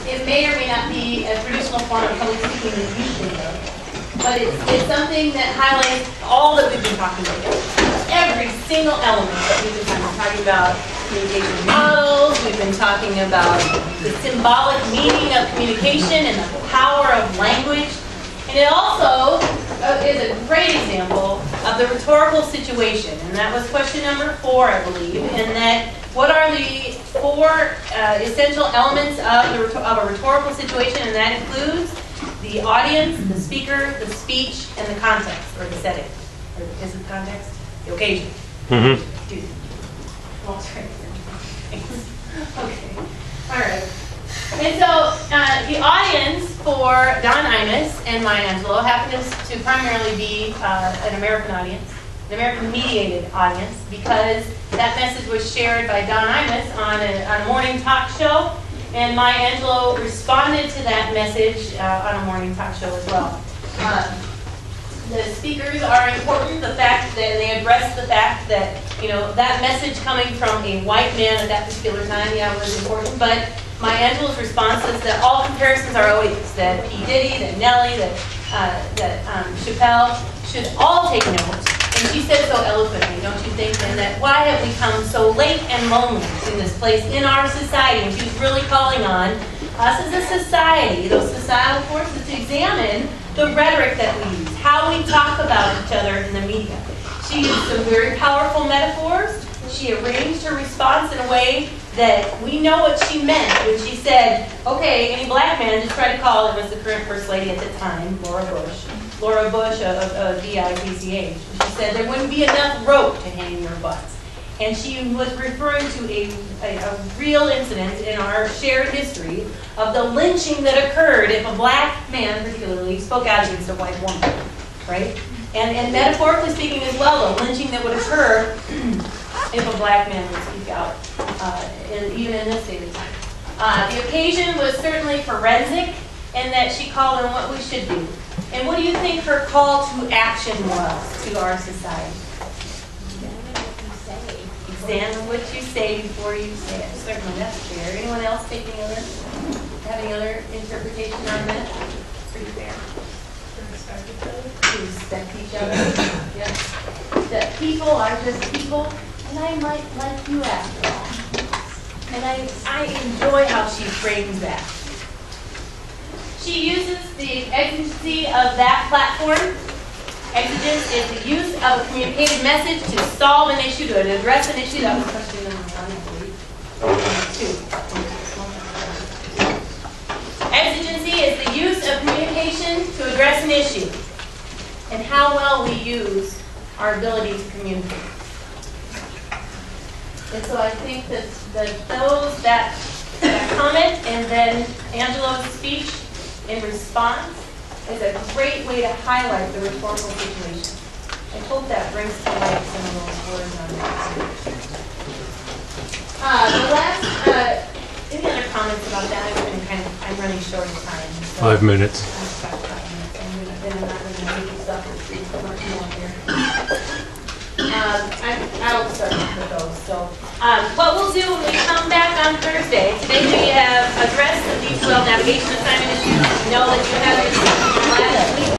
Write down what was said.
It may or may not be a traditional form of public speaking that you think of, but it's something that highlights all that we've been talking about. Every single element that we've been talking about communication models, we've been talking about the symbolic meaning of communication and the power of language. And it also is a great example of the rhetorical situation. And that was question number 4, I believe. And that what are the 4 essential elements of a rhetorical situation? And that includes the audience, the speaker, the speech, and the context, or the setting. Or is it the context? The occasion. Mm-hmm. Well, sorry. Okay. All right. And so the audience for Don Imus and Maya Angelou happens to primarily be an American audience, an American-mediated audience, because that message was shared by Don Imus on a morning talk show, and Maya Angelou responded to that message on a morning talk show as well. The speakers are important. The fact that they address the fact that, you know, that message coming from a white man at that particular time, yeah, was important. But Maya Angelou's response is that all comparisons are odious. That P. Diddy, that Nelly, that Chappelle should all take note. And she said so eloquently, don't you think? And that why have we come so late and lonely in this place in our society? And she was really calling on us as a society, those societal forces, to examine the rhetoric that we use, how we talk about each other in the media. She used some very powerful metaphors. She arranged her response in a way that we know what she meant when she said, okay, any black man just tried to call, it was the current first lady at the time, Laura Bush of DIPCH. She said there wouldn't be enough rope to hang your butts. And she was referring to a real incident in our shared history of the lynching that occurred if a black man particularly spoke out against a white woman, right? And metaphorically speaking as well, the lynching that would occur if a black man would speak out, even in this day of time. The occasion was certainly forensic, in that she called on what we should do. And what do you think her call to action was to our society? Examine what you say before you say it. Certainly, that's fair. Anyone else have any other interpretation on that? Pretty fair. To respect each other. Yes. That people are just people, and I might like you after all. And I enjoy how she frames that. She uses the exigency of that platform. Exigence is the use of a communicated message to solve an issue, to address an issue. That was question number 1, I believe. 2. Exigency is the use of communication to address an issue, and how well we use our ability to communicate. And so I think that that comment and then Angelou's speech in response is a great way to highlight the rhetorical situation. I hope that brings to light some of those words on that. Any other comments about that? I'm running short of time. So 5 minutes. I'm not going to make you suffer much more here. I'll start with those. So, what we'll do when we come back on Thursday, today we have addressed the D12 navigation assignment issues. Know that you have it last week.